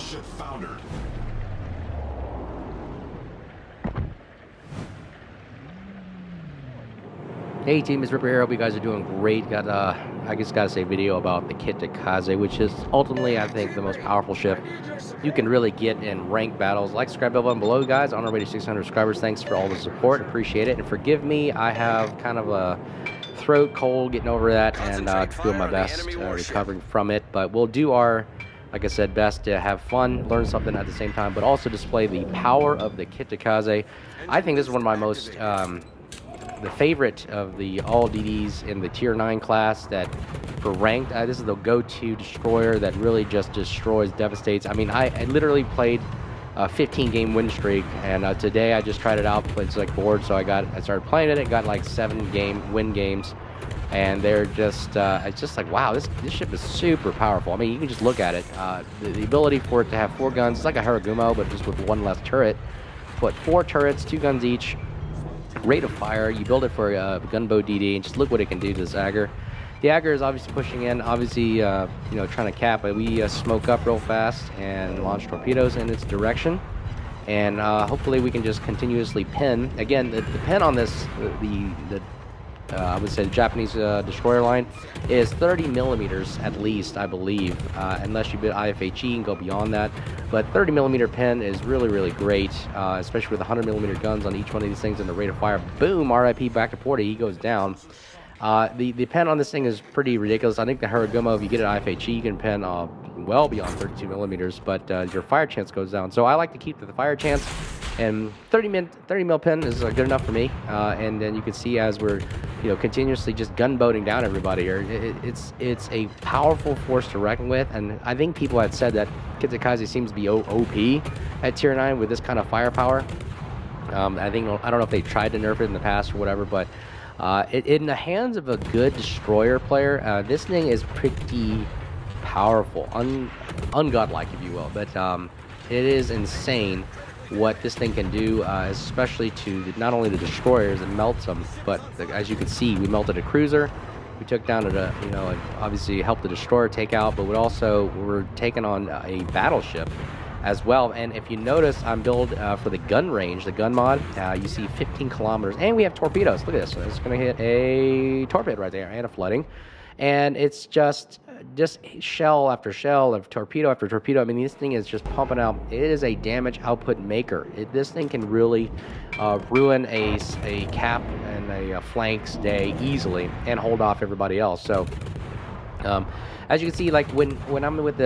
Warship foundered. Hey team, it's Ripper here. Hope you guys are doing great. Got I just gotta say video about the Kitakaze, which is ultimately, I think, the most powerful ship you can really get in ranked battles. Like, subscribe button below, guys. On our way to 600 subscribers. Thanks for all the support. Appreciate it. And forgive me, I have kind of a throat cold, getting over that, and doing my best recovering from it. But we'll do our, like I said, best to have fun, learn something at the same time, but also display the power of the Kitakaze. I think this is one of my most the favorite of the all DDs in the tier 9 class that for ranked, this is the go-to destroyer that really just destroys, devastates. I mean, I literally played a 15 game win streak, and today I just tried it out, played like bored, so I started playing it. It got like 7 win games, and they're just it's just like, wow, this ship is super powerful. I mean, you can just look at it, the ability for it to have 4 guns. It's like a Haragumo, but just with 1 less turret. Put 4 turrets, 2 guns each, rate of fire. You build it for a gunboat DD, and just look what it can do to this Agger. The Agger is obviously pushing in, obviously, you know, trying to cap, but we smoke up real fast and launch torpedoes in its direction, and hopefully we can just continuously pin. Again, the pin on this, I would say the Japanese destroyer line is 30 millimeters at least, I believe, unless you bid IFHE and go beyond that. But 30 millimeter pin is really, really great, especially with 100 millimeter guns on each one of these things and the rate of fire. Boom, RIP back to Porty, he goes down. The pen on this thing is pretty ridiculous. I think the Haragumo, if you get an IFHE, you can pen well beyond 32 millimeters, but your fire chance goes down. So I like to keep the fire chance, and 30 mil pin is good enough for me. And then you can see as we're, you know, continuously just gunboating down everybody here, it's a powerful force to reckon with. And I think people had said that Kitakaze seems to be OP at tier 9 with this kind of firepower. I don't know if they tried to nerf it in the past or whatever, but in the hands of a good destroyer player, this thing is pretty powerful, ungodlike, if you will. But it is insane what this thing can do, especially to not only the destroyers, it melts them, but as you can see, we melted a cruiser, we took down you know, obviously helped the destroyer take out, but we're taking on a battleship as well. And if you notice, I'm build for the gun range, the gun mod, you see 15 kilometers, and we have torpedoes. Look at this. It's going to hit a torpedo right there and a flooding, and it's just shell after shell of torpedo after torpedo. I mean, this thing is just pumping out. It is a damage output maker. This thing can really ruin a cap and a flanks day easily and hold off everybody else. So as you can see, like when I'm with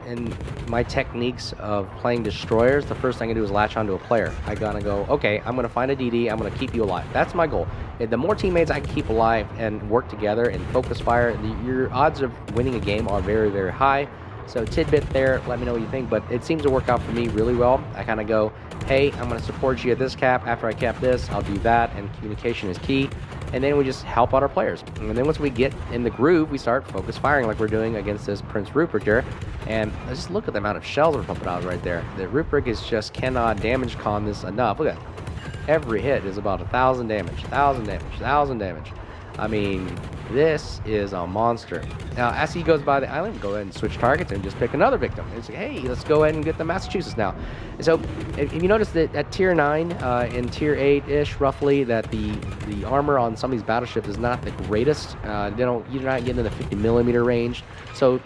in my techniques of playing destroyers, the first thing I do is latch onto a player. I gotta go, okay, I'm gonna find a DD, I'm gonna keep you alive. That's my goal. The more teammates I can keep alive and work together and focus fire, your odds of winning a game are very, very high. So tidbit there, let me know what you think, but it seems to work out for me really well. I kind of go, hey, I'm going to support you at this cap. After I cap this, I'll do that, and communication is key. And then we just help out our players. And then once we get in the groove, we start focus firing like we're doing against this Prince Rupert here. And just look at the amount of shells we're pumping out right there. The Rupert is just cannot damage con this enough. Look at that. Every hit is about 1,000 damage, 1,000 damage, 1,000 damage. I mean, this is a monster. Now, as he goes by the island, go ahead and switch targets and just pick another victim. It's like, hey, let's go ahead and get the Massachusetts now. So, if you notice that at tier 9 and tier 8-ish, roughly, that the armor on some of these battleships is not the greatest. You're not getting in the 50 millimeter range. So,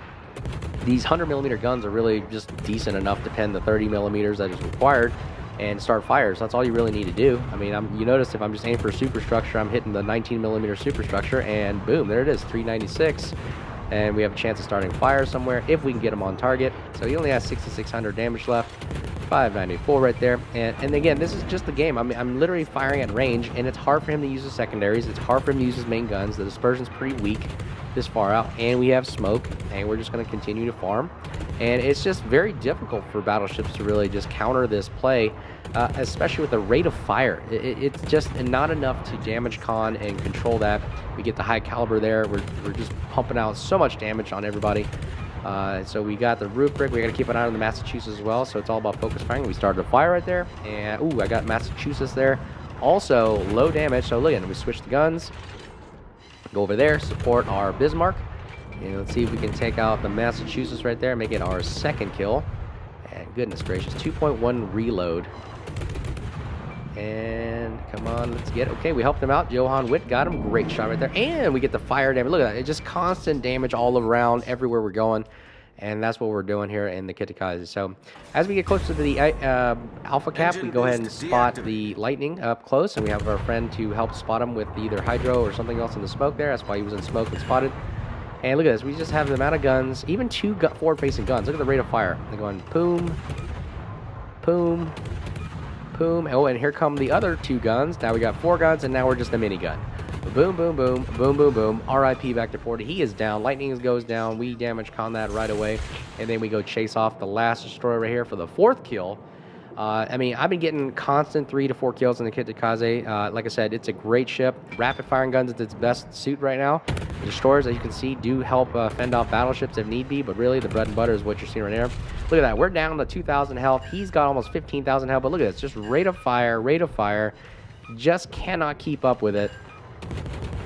these 100 millimeter guns are really just decent enough to pen the 30 millimeters that is required and start fires. That's all you really need to do. I mean, you notice if I'm just aiming for a superstructure, I'm hitting the 19 millimeter superstructure, and boom, there it is, 396. And we have a chance of starting fire somewhere if we can get him on target. So he only has 6,600 damage left, 594 right there. And again, this is just the game. I'm literally firing at range, and it's hard for him to use his secondaries. It's hard for him to use his main guns. The dispersion's pretty weak this far out, and we have smoke, and we're just going to continue to farm. And it's just very difficult for battleships to really just counter this play, especially with the rate of fire. It's just not enough to damage con and control that. We get the high caliber there. We're just pumping out so much damage on everybody. So we got the Rupert. We got to keep an eye on the Massachusetts as well. So it's all about focus firing. We started a fire right there, and ooh, I got Massachusetts there. Also low damage. So look at it. We switch the guns. Go over there, support our Bismarck. And let's see if we can take out the Massachusetts right there, make it our second kill. And goodness gracious, 2.1 reload. And come on, let's get it. Okay, we helped him out. Johan Witt got him. Great shot right there. And we get the fire damage. Look at that. It's just constant damage all around, everywhere we're going. And that's what we're doing here in the Kitakaze. So as we get closer to the alpha cap, we go ahead and spot the lightning up close. And we have our friend to help spot him with either hydro or something else in the smoke there. That's why he was in smoke and spotted. And look at this. We just have the amount of guns, even 2 forward-facing guns. Look at the rate of fire. They're going boom, boom, boom. Oh, and here come the other 2 guns. Now we got 4 guns, and now we're just a minigun. Boom, boom, boom, boom, boom, boom. RIP back to 40. He is down. Lightning goes down. We damage con that right away. And then we go chase off the last destroyer right here for the 4th kill. I mean, I've been getting constant 3 to 4 kills in the Kitakaze. Like I said, it's a great ship. Rapid firing guns is its best suit right now. The destroyers, as you can see, do help fend off battleships if need be, but really the bread and butter is what you're seeing right there. Look at that. We're down to 2,000 health. He's got almost 15,000 health, but look at this. Just rate of fire. Just cannot keep up with it.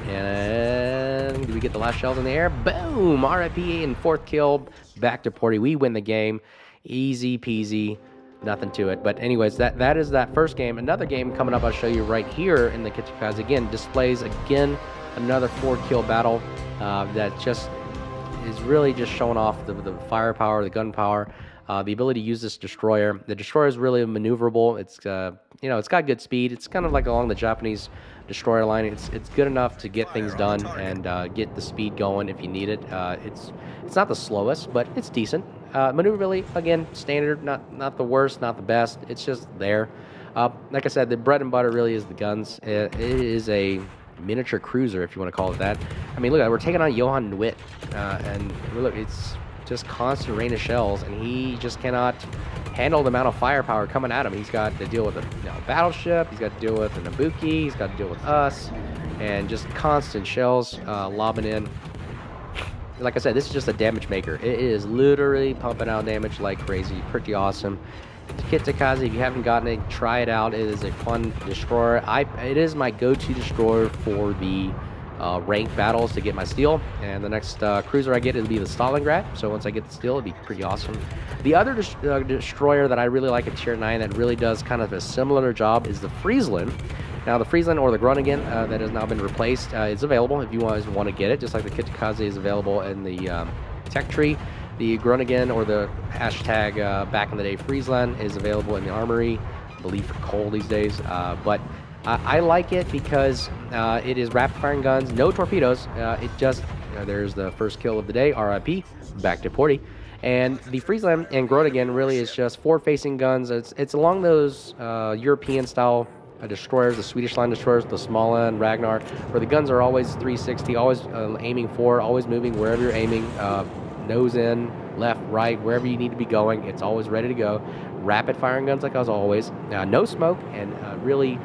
And do we get the last shells in the air? Boom! RIP and 4th kill. Back to 40. We win the game. Easy peasy. Nothing to it. But anyways, that is that first game. Another game coming up I'll show you right here in the Kitakaze. Again, displays again another 4-kill battle that just is really just showing off the firepower, the gunpowder, the ability to use this destroyer. The destroyer is really maneuverable. It's you know, it's got good speed. It's kind of like along the Japanese destroyer line. It's good enough to get things done and get the speed going if you need it. It's not the slowest, but it's decent. Maneuverability, again, standard, not the worst, not the best. It's just there. Like I said, the bread and butter really is the guns. It is a miniature cruiser, if you want to call it that. I mean, look at it. We're taking on Johan Witt, and look, it's just constant rain of shells, and he just cannot handle the amount of firepower coming at him. He's got to deal with a battleship, he's got to deal with an Ibuki, he's got to deal with us, and just constant shells lobbing in. Like I said, this is just a damage maker. It is literally pumping out damage like crazy. Pretty awesome. Kitakaze, if you haven't gotten it, try it out. It is a fun destroyer. It is my go-to destroyer for the ranked battles to get my steel. And the next cruiser I get, it'll be the Stalingrad. So once I get the steel, it'll be pretty awesome. The other destroyer that I really like at Tier 9 that really does kind of a similar job is the Friesland. Now, the Friesland or the Groningen that has now been replaced is available if you guys want to get it, just like the Kitakaze is available in the tech tree. The Groningen or the hashtag back in the day Friesland is available in the armory, I believe for coal these days. But I like it because it is rapid firing guns, no torpedoes. It just, there's the first kill of the day, RIP, back to 40. And the Friesland and Groningen really is just forward-facing guns. It's along those European-style destroyers, the Swedish line destroyers, the Småland, Ragnar, where the guns are always 360, always aiming forward, always moving wherever you're aiming, nose in, left, right, wherever you need to be going. It's always ready to go. Rapid firing guns like as always. No smoke and really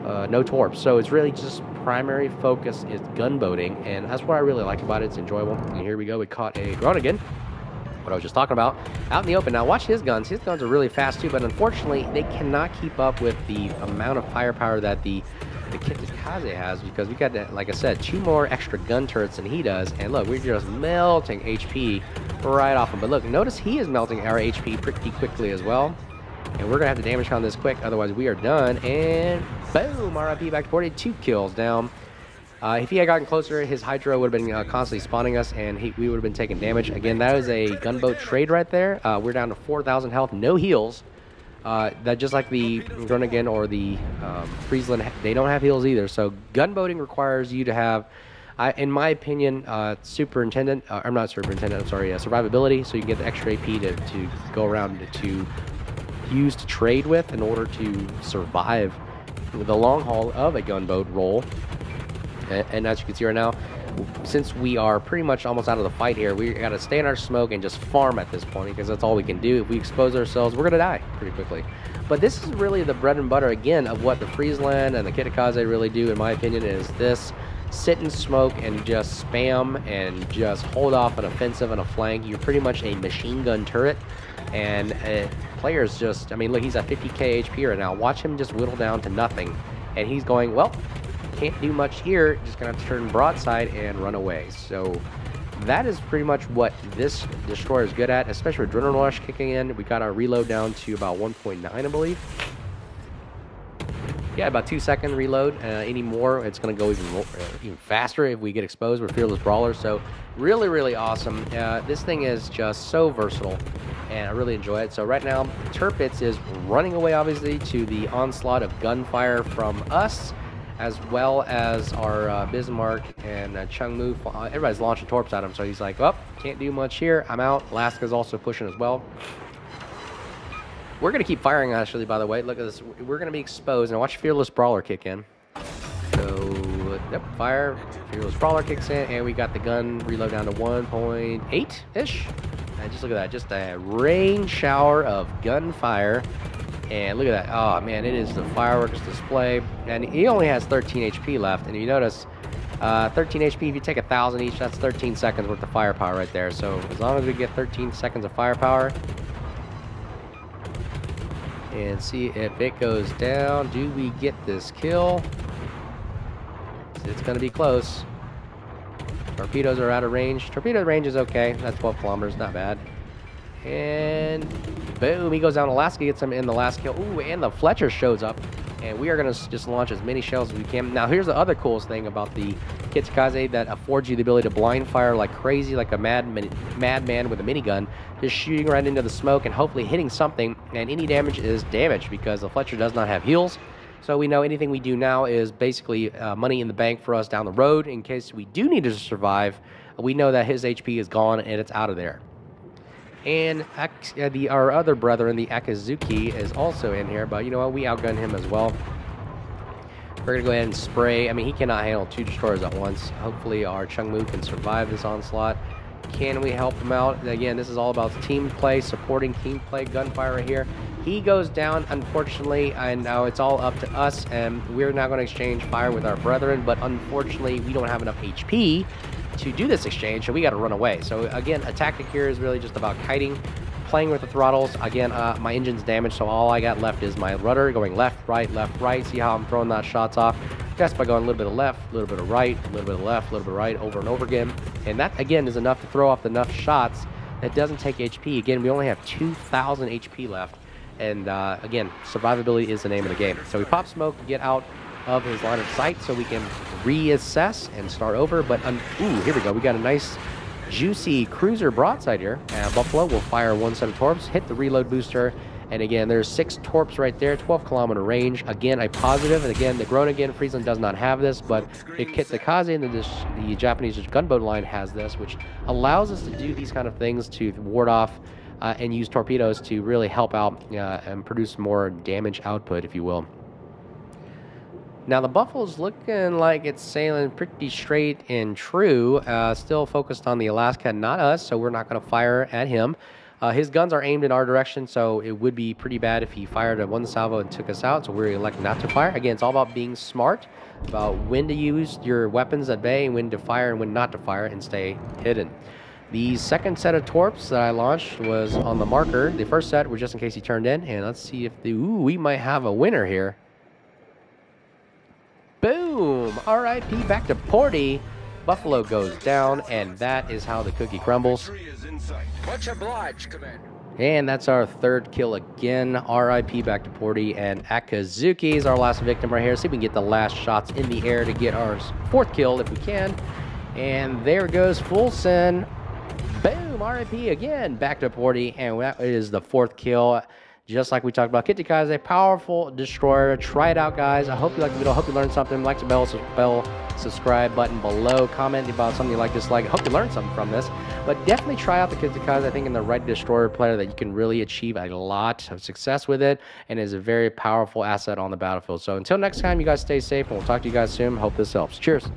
no torps. So it's really just primary focus is gunboating, and that's what I really like about it. It's enjoyable. And here we go. We caught a Groningen. What I was just talking about, out in the open. Now watch his guns. His guns are really fast too, but unfortunately they cannot keep up with the amount of firepower that the Kitakaze has, because we got, like I said, 2 more extra gun turrets than he does. And look, we're just melting HP right off him. But look, notice he is melting our HP pretty quickly as well. And we're gonna have to damage count this quick, otherwise we are done. And boom, RIP back to 42 kills down. If he had gotten closer, his Hydra would have been constantly spawning us, and we would have been taking damage. Again, that is a gunboat trade right there. We're down to 4,000 health, no heals. That just like the Groningen or the Friesland, they don't have heals either. So gunboating requires you to have, in my opinion, survivability, so you can get the extra AP to go around to use to trade with in order to survive the long haul of a gunboat roll. And as you can see right now, since we are pretty much almost out of the fight here, we got to stay in our smoke and just farm at this point, because that's all we can do. If we expose ourselves, we're going to die pretty quickly. But this is really the bread and butter, again, of what the Friesland and the Kitakaze really do, in my opinion, is this: sit and smoke and just spam and just hold off an offensive and a flank. You're pretty much a machine gun turret. And players just, I mean, look, he's at 50k HP right now. Watch him just whittle down to nothing. And he's going, well, can't do much here, just gonna have to turn broadside and run away. So that is pretty much what this destroyer is good at, especially with Adrenaline Rush kicking in. We got our reload down to about 1.9, I believe. Yeah, about 2-second reload. Any more, it's going to go even faster if we get exposed with Fearless Brawler. So really, really awesome. This thing is just so versatile, and I really enjoy it. So right now, Turpitz is running away, obviously, to the onslaught of gunfire from us, as well as our Bismarck and Chungmu. Everybody's launching torps at him, so he's like, oh, can't do much here. I'm out. Laska's also pushing as well. We're going to keep firing, actually, by the way. Look at this. We're going to be exposed. Now, watch Fearless Brawler kick in. So, yep, fire. Fearless Brawler kicks in, and we got the gun reload down to 1.8-ish. And just look at that. Just a rain shower of gunfire. And look at that. Oh, man, it is the fireworks display. And he only has 13 HP left. And if you notice, 13 HP, if you take 1,000 each, that's 13 seconds worth of firepower right there. So, as long as we get 13 seconds of firepower, and see if it goes down. Do we get this kill? It's going to be close. Torpedoes are out of range. Torpedo range is okay. That's 12 kilometers, not bad. And boom, he goes down. Alaska gets him in the last kill. Ooh, and the Fletcher shows up. And we are going to just launch as many shells as we can. Now, here's the other coolest thing about the Kitakaze that affords you the ability to blind fire like crazy, like a madman with a minigun, just shooting right into the smoke and hopefully hitting something. And any damage is damage because the Fletcher does not have heals. So we know anything we do now is basically money in the bank for us down the road. In case we do need to survive, we know that his HP is gone and it's out of there. And our other brethren, the Akazuki, is also in here, but you know what? We outgun him as well. We're going to go ahead and spray. I mean, he cannot handle 2 destroyers at once. Hopefully, our Chungmu can survive this onslaught. Can we help him out? And again, this is all about team play, supporting team play, gunfire right here. He goes down, unfortunately, and now it's all up to us, and we're now going to exchange fire with our brethren, but unfortunately, we don't have enough HP to do this exchange, so we got to run away. So again, a tactic here is really just about kiting, playing with the throttles. Again, my engine's damaged, so all I got left is my rudder going left, right, left, right. See how I'm throwing those shots off? Just by going a little bit of left, a little bit of right, a little bit of left, a little bit of right, over and over again. And that, again, is enough to throw off enough shots that doesn't take HP. Again, we only have 2,000 HP left. And again, survivability is the name of the game. So we pop smoke to get out of his line of sight so we can reassess and start over. But ooh, here we go. We got a nice juicy cruiser broadside here. Buffalo will fire 1 set of torps, hit the reload booster, and again, there's 6 torps right there, 12-kilometer range. Again, a positive, and again, the Groningen Friesland does not have this, but the Kitakaze and the Japanese gunboat line has this, which allows us to do these kind of things to ward off and use torpedoes to really help out and produce more damage output, if you will. Now, the Buffalo's looking like it's sailing pretty straight and true. Still focused on the Alaska, not us, so we're not going to fire at him. His guns are aimed in our direction, so it would be pretty bad if he fired at 1 salvo and took us out, so we're electing not to fire. Again, it's all about being smart, about when to use your weapons at bay, when to fire and when not to fire, and stay hidden. The second set of torps that I launched was on the marker. The first set was just in case he turned in, and let's see if we might have a winner here. Boom! R.I.P. back to Porty. Buffalo goes down, and that is how the cookie crumbles. Much obliged, Commander. And that's our 3rd kill again. R.I.P. back to Porty, and Akazuki is our last victim right here. See if we can get the last shots in the air to get our 4th kill if we can. And there goes full send. Boom! R.I.P. again back to Porty, and that is the 4th kill. Just like we talked about, Kitakaze, powerful destroyer. Try it out, guys. I hope you liked the video. I hope you learned something. Like the bell, subscribe button below. Comment about something you like, dislike. I hope you learned something from this. But definitely try out the Kitakaze. I think in the right destroyer player that you can really achieve a lot of success with it, and is a very powerful asset on the battlefield. So until next time, you guys stay safe, and we'll talk to you guys soon. Hope this helps. Cheers.